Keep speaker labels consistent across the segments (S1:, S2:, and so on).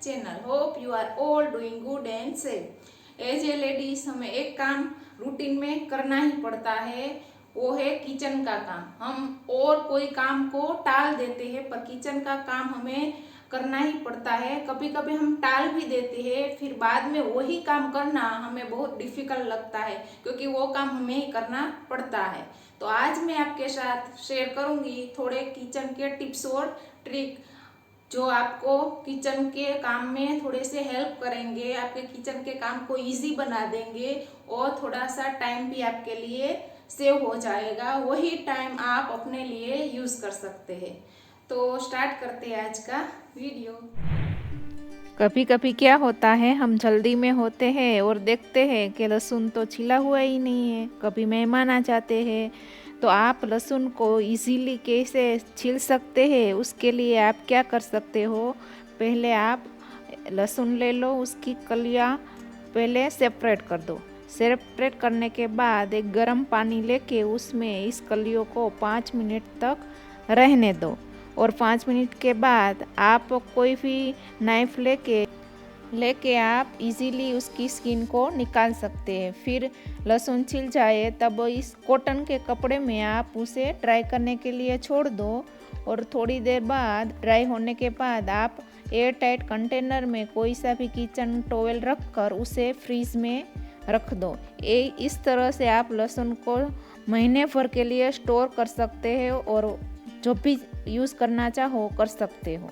S1: Channel. Hope you are all doing good and safe. As a ladies हमें एक काम routine में करना ही पड़ता है, वो है किचन का काम। हम और कोई काम को टाल देते हैं पर किचन का काम हमें करना ही पड़ता है। कभी कभी हम टाल भी देते हैं, फिर बाद में वही काम करना हमें बहुत डिफिकल्ट लगता है क्योंकि वो काम हमें ही करना पड़ता है। तो आज मैं आपके साथ शेयर करूंगी थोड़े किचन के टिप्स और ट्रिक जो आपको किचन के काम में थोड़े से हेल्प करेंगे, आपके किचन के काम को इजी बना देंगे और थोड़ा सा टाइम भी आपके लिए सेव हो जाएगा। वही टाइम आप अपने लिए यूज कर सकते हैं। तो स्टार्ट करते हैं आज का वीडियो।
S2: कभी कभी क्या होता है, हम जल्दी में होते हैं और देखते हैं कि लहसुन तो छिला हुआ ही नहीं है। कभी मेहमान आ जाते हैं तो आप लहसुन को इजीली कैसे छील सकते हैं, उसके लिए आप क्या कर सकते हो। पहले आप लहसुन ले लो, उसकी कलियां पहले सेपरेट कर दो। सेपरेट करने के बाद एक गर्म पानी लेके उसमें इस कलियों को 5 मिनट तक रहने दो और 5 मिनट के बाद आप कोई भी नाइफ लेके आप इजीली उसकी स्किन को निकाल सकते हैं। फिर लहसुन छिल जाए तब इस कॉटन के कपड़े में आप उसे ड्राई करने के लिए छोड़ दो और थोड़ी देर बाद ड्राई होने के बाद आप एयर टाइट कंटेनर में कोई सा भी किचन टॉवेल रख कर उसे फ्रीज में रख दो। इस तरह से आप लहसुन को महीने भर के लिए स्टोर कर सकते हैं और जो भी यूज़ करना चाहो कर सकते हो।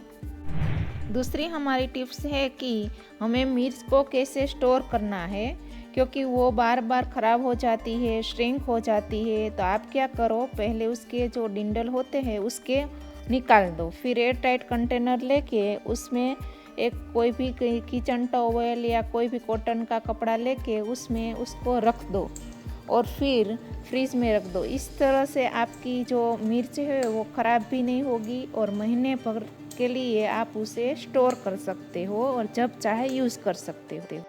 S2: दूसरी हमारी टिप्स है कि हमें मिर्च को कैसे स्टोर करना है, क्योंकि वो बार बार ख़राब हो जाती है, श्रिंक हो जाती है। तो आप क्या करो, पहले उसके जो डिंडल होते हैं उसके निकाल दो। फिर एयर टाइट कंटेनर लेके उसमें एक कोई भी किचन टॉवेल या कोई भी कॉटन का कपड़ा लेके उसमें उसको रख दो और फिर फ्रीज में रख दो। इस तरह से आपकी जो मिर्च है वो ख़राब भी नहीं होगी और महीने भर के लिए आप उसे स्टोर कर सकते हो और जब चाहे यूज़ कर सकते हो।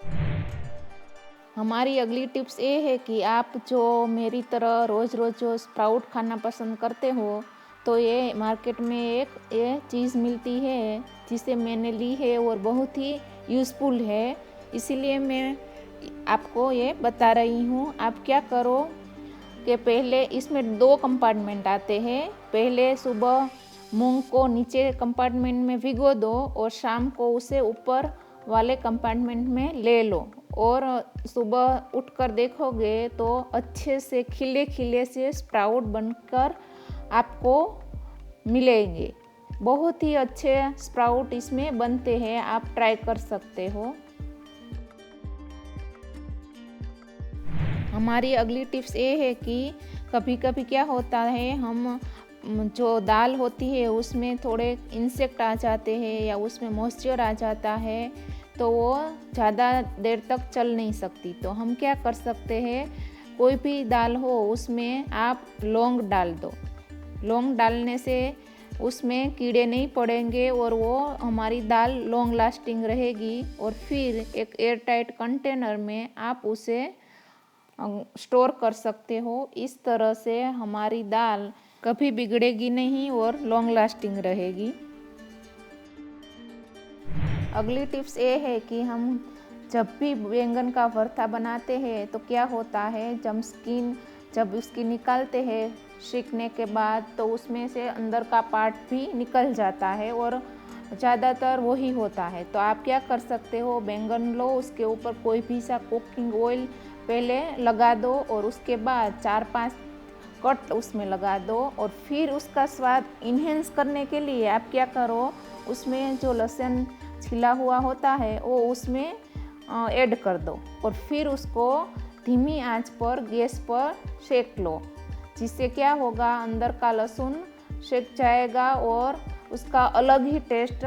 S2: हमारी अगली टिप्स ये है कि आप जो मेरी तरह रोज़ रोज़ जो स्प्राउट खाना पसंद करते हो, तो ये मार्केट में एक ये चीज़ मिलती है जिसे मैंने ली है और बहुत ही यूज़फुल है, इसीलिए मैं आपको ये बता रही हूँ। आप क्या करो कि पहले इसमें 2 कंपार्टमेंट आते हैं। पहले सुबह मूंग को नीचे कंपार्टमेंट में भिगो दो और शाम को उसे ऊपर वाले कंपार्टमेंट में ले लो और सुबह उठकर देखोगे तो अच्छे से खिले खिले से स्प्राउट बनकर आपको मिलेंगे। बहुत ही अच्छे स्प्राउट इसमें बनते हैं, आप ट्राई कर सकते हो। हमारी अगली टिप्स ये है कि कभी कभी क्या होता है, हम जो दाल होती है उसमें थोड़े इंसेक्ट आ जाते हैं या उसमें मॉइस्चर आ जाता है तो वो ज़्यादा देर तक चल नहीं सकती। तो हम क्या कर सकते हैं, कोई भी दाल हो उसमें आप लौंग डाल दो। लौंग डालने से उसमें कीड़े नहीं पड़ेंगे और वो हमारी दाल लॉन्ग लास्टिंग रहेगी। और फिर एक एयर टाइट कंटेनर में आप उसे स्टोर कर सकते हो। इस तरह से हमारी दाल कभी बिगड़ेगी नहीं और लॉन्ग लास्टिंग रहेगी। अगली टिप्स ये है कि हम जब भी बैंगन का भरता बनाते हैं तो क्या होता है, जब उसकी निकालते हैं सीखने के बाद तो उसमें से अंदर का पार्ट भी निकल जाता है और ज़्यादातर वही होता है। तो आप क्या कर सकते हो, बैंगन लो, उसके ऊपर कोई भी सा कुकिंग ऑयल पहले लगा दो और उसके बाद 4-5 कट उसमें लगा दो और फिर उसका स्वाद इन्हेंस करने के लिए आप क्या करो, उसमें जो लहसुन छिला हुआ होता है वो उसमें ऐड कर दो और फिर उसको धीमी आंच पर गैस पर सेक लो। जिससे क्या होगा, अंदर का लहसुन सेक जाएगा और उसका अलग ही टेस्ट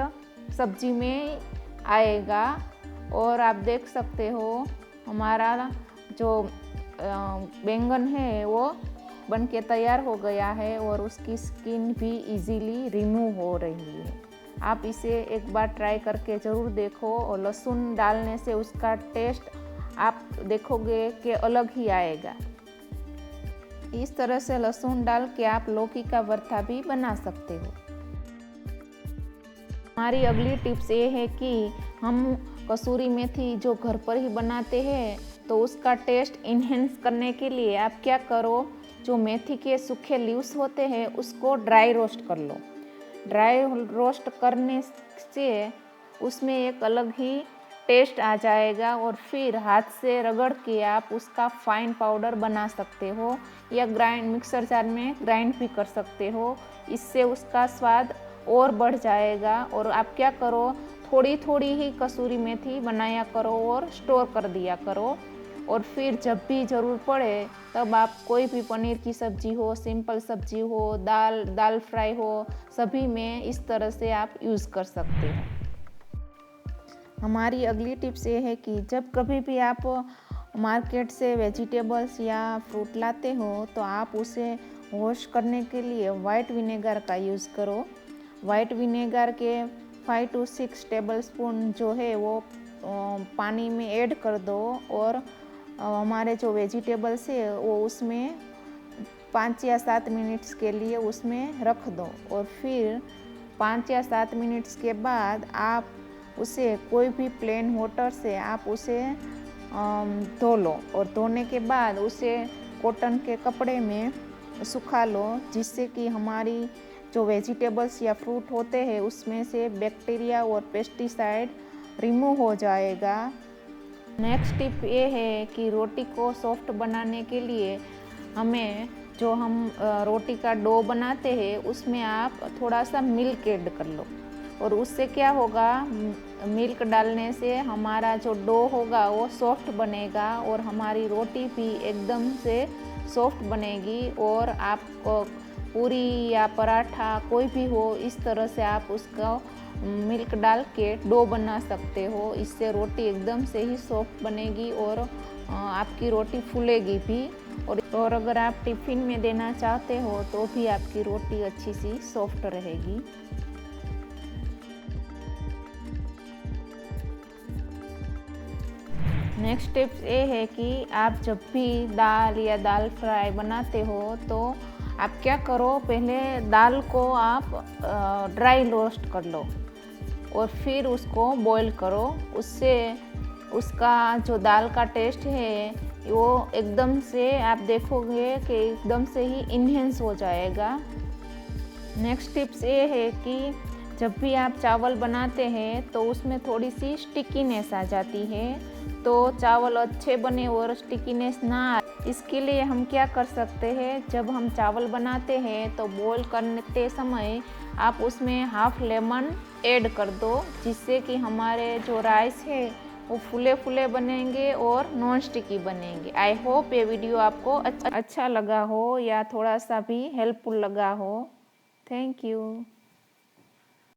S2: सब्जी में आएगा। और आप देख सकते हो हमारा जो बैंगन है वो बनके तैयार हो गया है और उसकी स्किन भी इजीली रिमूव हो रही है। आप इसे एक बार ट्राई करके ज़रूर देखो और लहसुन डालने से उसका टेस्ट आप देखोगे कि अलग ही आएगा। इस तरह से लहसुन डाल के आप लौकी का भरता भी बना सकते हो। हमारी अगली टिप्स ये है कि हम कसूरी मेथी जो घर पर ही बनाते हैं, तो उसका टेस्ट इन्हेंस करने के लिए आप क्या करो, जो मेथी के सूखे लीव्स होते हैं उसको ड्राई रोस्ट कर लो। ड्राई रोस्ट करने से उसमें एक अलग ही टेस्ट आ जाएगा और फिर हाथ से रगड़ के आप उसका फाइन पाउडर बना सकते हो या मिक्सर जार में ग्राइंड भी कर सकते हो। इससे उसका स्वाद और बढ़ जाएगा। और आप क्या करो, थोड़ी थोड़ी ही कसूरी मेथी बनाया करो और स्टोर कर दिया करो, और फिर जब भी ज़रूर पड़े तब आप कोई भी पनीर की सब्ज़ी हो, सिंपल सब्ज़ी हो, दाल फ्राई हो, सभी में इस तरह से आप यूज़ कर सकते हो। हमारी अगली टिप्स ये है कि जब कभी भी आप मार्केट से वेजिटेबल्स या फ्रूट लाते हो तो आप उसे वॉश करने के लिए वाइट विनेगर का यूज़ करो। वाइट विनेगर के 5 to 6 टेबलस्पून जो है वो पानी में ऐड कर दो और हमारे जो वेजिटेबल्स है वो उसमें 5 या 7 मिनट्स के लिए उसमें रख दो, और फिर 5 या 7 मिनट्स के बाद आप उसे कोई भी प्लेन वाटर से आप उसे धो लो, और धोने के बाद उसे कॉटन के कपड़े में सुखा लो, जिससे कि हमारी जो वेजिटेबल्स या फ्रूट होते हैं उसमें से बैक्टीरिया और पेस्टिसाइड रिमूव हो जाएगा। नेक्स्ट टिप ये है कि रोटी को सॉफ्ट बनाने के लिए हमें जो हम रोटी का डो बनाते हैं उसमें आप थोड़ा सा मिल्क ऐड कर लो, और उससे क्या होगा, मिल्क डालने से हमारा जो डो होगा वो सॉफ्ट बनेगा और हमारी रोटी भी एकदम से सॉफ्ट बनेगी। और आपको पूरी या पराठा कोई भी हो, इस तरह से आप उसका मिल्क डाल के डो बना सकते हो। इससे रोटी एकदम से ही सॉफ्ट बनेगी और आपकी रोटी फूलेगी भी। और अगर आप टिफ़िन में देना चाहते हो तो भी आपकी रोटी अच्छी सी सॉफ्ट रहेगी। नेक्स्ट टिप्स ये है कि आप जब भी दाल या दाल फ्राई बनाते हो तो आप क्या करो, पहले दाल को आप ड्राई रोस्ट कर लो और फिर उसको बॉईल करो। उससे उसका जो दाल का टेस्ट है वो एकदम से आप देखोगे कि एकदम से ही इन्हेंस हो जाएगा। नेक्स्ट टिप्स ये है कि जब भी आप चावल बनाते हैं तो उसमें थोड़ी सी स्टिकीनेस आ जाती है, तो चावल अच्छे बने और स्टिकीनेस ना आए, इसके लिए हम क्या कर सकते हैं, जब हम चावल बनाते हैं तो बॉईल करते समय आप उसमें हाफ लेमन ऐड कर दो, जिससे कि हमारे जो राइस है वो फूले फूले बनेंगे और नॉन स्टिकी बनेंगे। आई होप ये वीडियो आपको अच्छा लगा हो या थोड़ा सा भी हेल्पफुल लगा हो। Thank you.